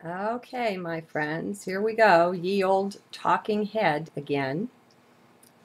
Okay, my friends, here we go. Ye old talking head again.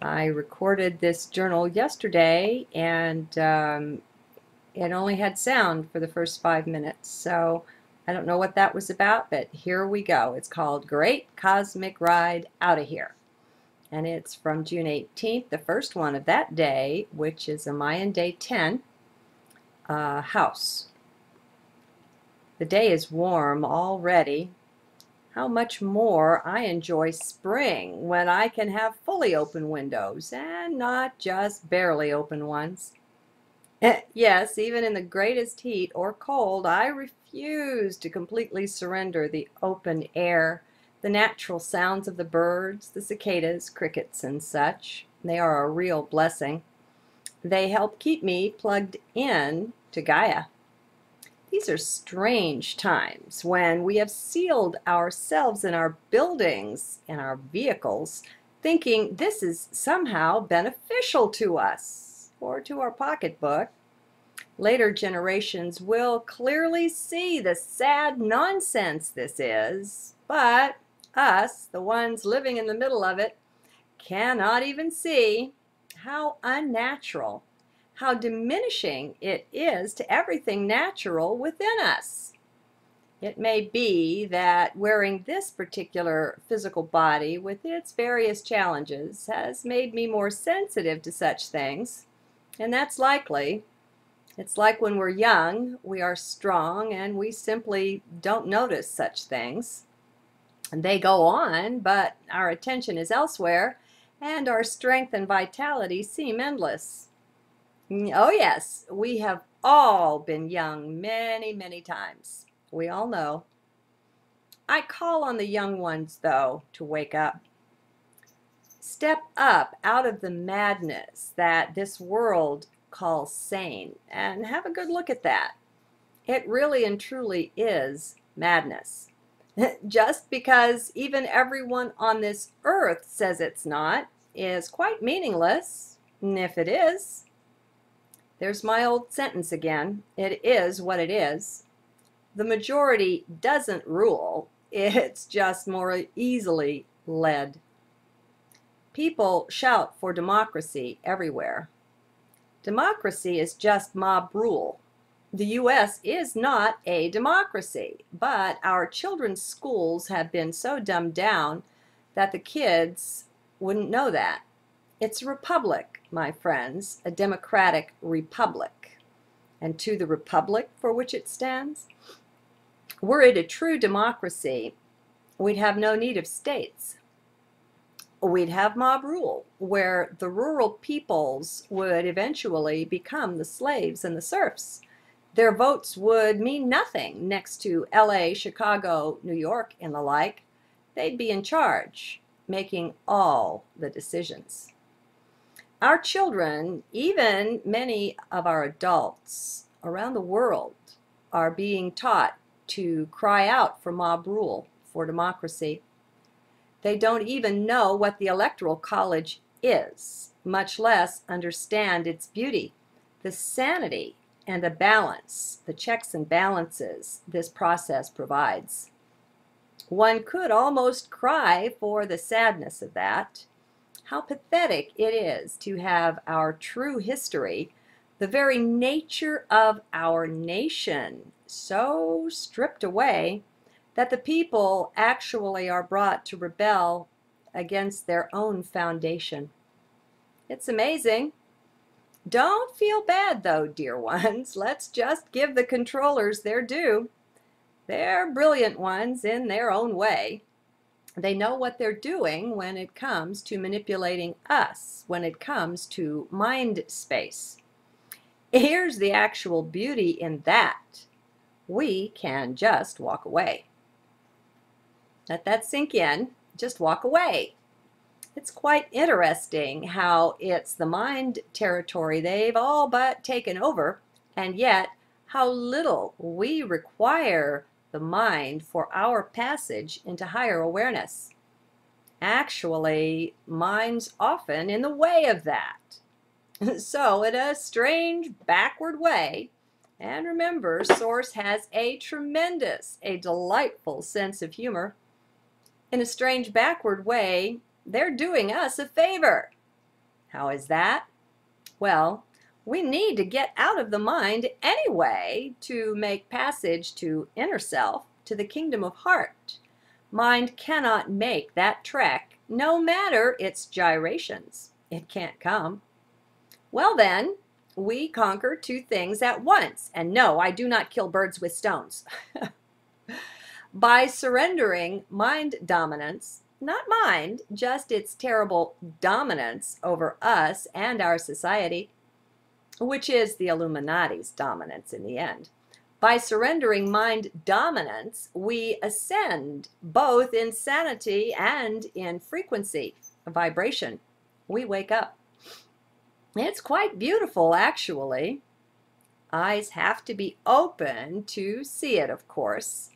I recorded this journal yesterday and it only had sound for the first 5 minutes. So I don't know what that was about, but here we go. It's called Great Cosmic Ride Outta Here. And it's from June 18th, the first one of that day, which is a Mayan day 10, house. The day is warm already. How much more I enjoy spring when I can have fully open windows and not just barely open ones. Yes, even in the greatest heat or cold, I refuse to completely surrender the open air, the natural sounds of the birds, the cicadas, crickets, and such. They are a real blessing. They help keep me plugged in to Gaia. These are strange times when we have sealed ourselves in our buildings and our vehicles, thinking this is somehow beneficial to us or to our pocketbook. Later generations will clearly see the sad nonsense this is, but us, the ones living in the middle of it, cannot even see how unnatural, how diminishing it is to everything natural within us. It may be that wearing this particular physical body with its various challenges has made me more sensitive to such things, and that's likely. It's like when we're young, we are strong and we simply don't notice such things. And they go on, but our attention is elsewhere, and our strength and vitality seem endless. Oh, yes, we have all been young many, many times. We all know. I call on the young ones, though, to wake up. Step up out of the madness that this world calls sane and have a good look at that. It really and truly is madness. Just because even everyone on this earth says it's not is quite meaningless, if it is. There's my old sentence again. It is what it is. The majority doesn't rule. It's just more easily led. People shout for democracy everywhere. Democracy is just mob rule. The U.S. is not a democracy, but our children's schools have been so dumbed down that the kids wouldn't know that. It's a republic, my friends, a democratic republic. And to the republic for which it stands, were it a true democracy, we'd have no need of states. We'd have mob rule, where the rural peoples would eventually become the slaves and the serfs. Their votes would mean nothing next to LA, Chicago, New York, and the like. They'd be in charge, making all the decisions. Our children, even many of our adults around the world, are being taught to cry out for mob rule, for democracy. They don't even know what the Electoral College is, much less understand its beauty, the sanity and the balance, the checks and balances this process provides. One could almost cry for the sadness of that. How pathetic it is to have our true history, the very nature of our nation, so stripped away that the people actually are brought to rebel against their own foundation. It's amazing. Don't feel bad, though, dear ones. Let's just give the controllers their due. They're brilliant ones in their own way. They know what they're doing when it comes to manipulating us, when it comes to mind space. Here's the actual beauty in that. We can just walk away. Let that sink in. Just walk away. It's quite interesting how it's the mind territory they've all but taken over, and yet how little we require the mind for our passage into higher awareness. Actually, mind's often in the way of that. So, in a strange, backward way, And remember, Source has a tremendous, a delightful sense of humor. In a strange backward way, they're doing us a favor. How is that? Well, we need to get out of the mind anyway to make passage to inner self, to the kingdom of heart. Mind cannot make that trek, no matter its gyrations. It can't come. Well then, we conquer two things at once. And no, I do not kill birds with stones. By surrendering mind dominance, not mind, just its terrible dominance over us and our society, which is the Illuminati's dominance in the end. By surrendering mind dominance, we ascend both in sanity and in frequency, vibration. We wake up. It's quite beautiful, actually. Eyes have to be open to see it, of course.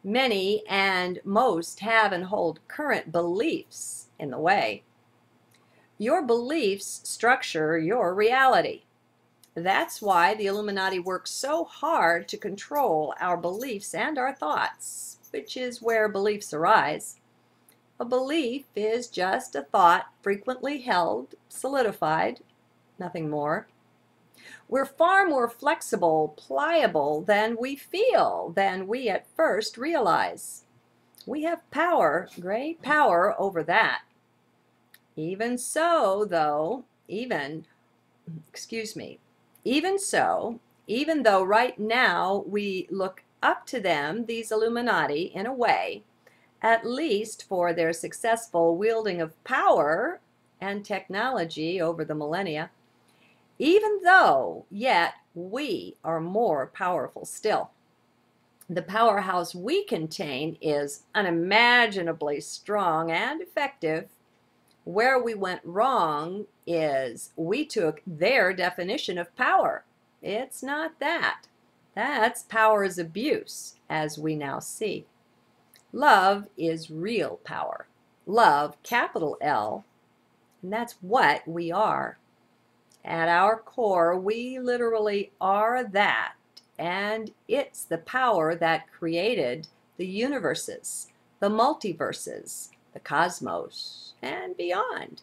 Many and most have and hold current beliefs in the way. Your beliefs structure your reality. That's why the Illuminati works so hard to control our beliefs and our thoughts, which is where beliefs arise. A belief is just a thought frequently held, solidified, nothing more. We're far more flexible, pliable than we feel, than we at first realize. We have power, great power over that. Even so, though, even though right now we look up to them, these Illuminati, in a way, at least for their successful wielding of power and technology over the millennia, even though, yet, we are more powerful still. The powerhouse we contain is unimaginably strong and effective. Where we went wrong is we took their definition of power. It's not that. That's power's abuse, as we now see. Love is real power. Love, capital L, and that's what we are. At our core, we literally are that, and it's the power that created the universes, the multiverses, the cosmos, and beyond.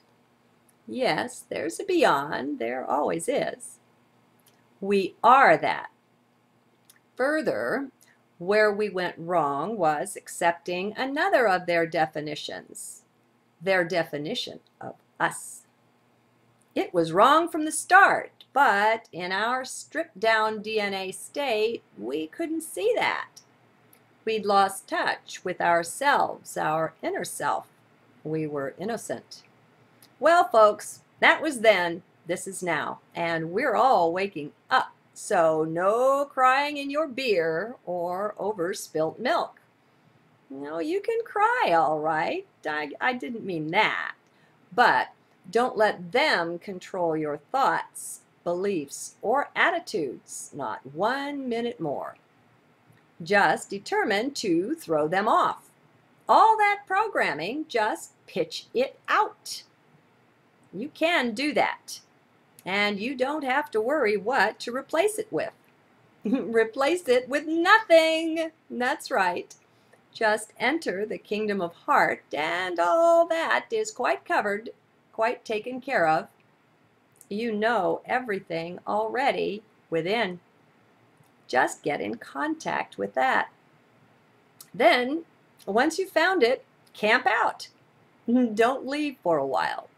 Yes, there's a beyond, there always is. We are that. Further, where we went wrong was accepting another of their definitions, their definition of us. It was wrong from the start, but in our stripped-down DNA state, we couldn't see that. We'd lost touch with ourselves, our inner self. We were innocent. Well, folks, that was then, this is now, and we're all waking up. So no crying in your beer or over spilt milk. No, you can cry, all right. I didn't mean that. But don't let them control your thoughts, beliefs, or attitudes, not 1 minute more. Just determine to throw them off. All that programming, just pitch it out. You can do that. And you don't have to worry what to replace it with. Replace it with nothing. That's right. Just enter the kingdom of heart, and all that is quite covered, quite taken care of. You know everything already within. Just get in contact with that. Then, once you've found it, camp out. Don't leave for a while.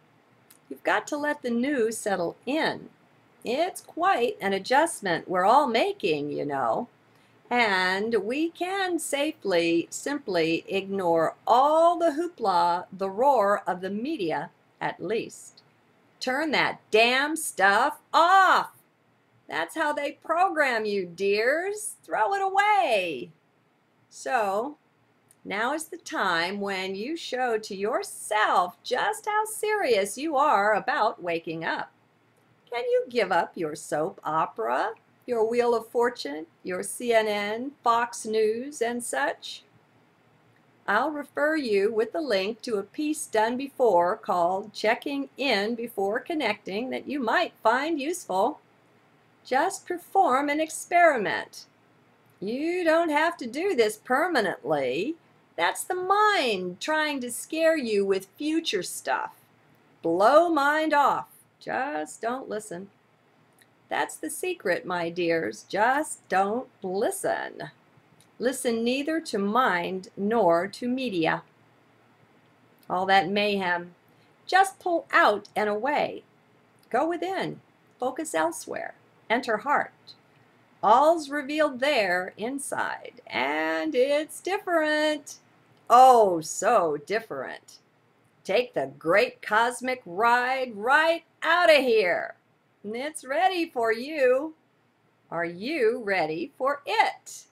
You've got to let the new settle in. It's quite an adjustment we're all making, you know. And we can safely, simply ignore all the hoopla, the roar of the media, at least. Turn that damn stuff off. That's how they program you, dears. Throw it away. So, now is the time when you show to yourself just how serious you are about waking up. Can you give up your soap opera, your Wheel of Fortune, your CNN, Fox News, and such? I'll refer you with the link to a piece done before called Checking In Before Connecting that you might find useful. Just perform an experiment. You don't have to do this permanently. That's the mind trying to scare you with future stuff. Blow mind off. Just don't listen. That's the secret, my dears. Just don't listen. Listen neither to mind nor to media. All that mayhem. Just pull out and away. Go within. Focus elsewhere. Enter heart. All's revealed there inside, and it's different. Oh, so different. Take the great cosmic ride right out of here. It's ready for you. Are you ready for it?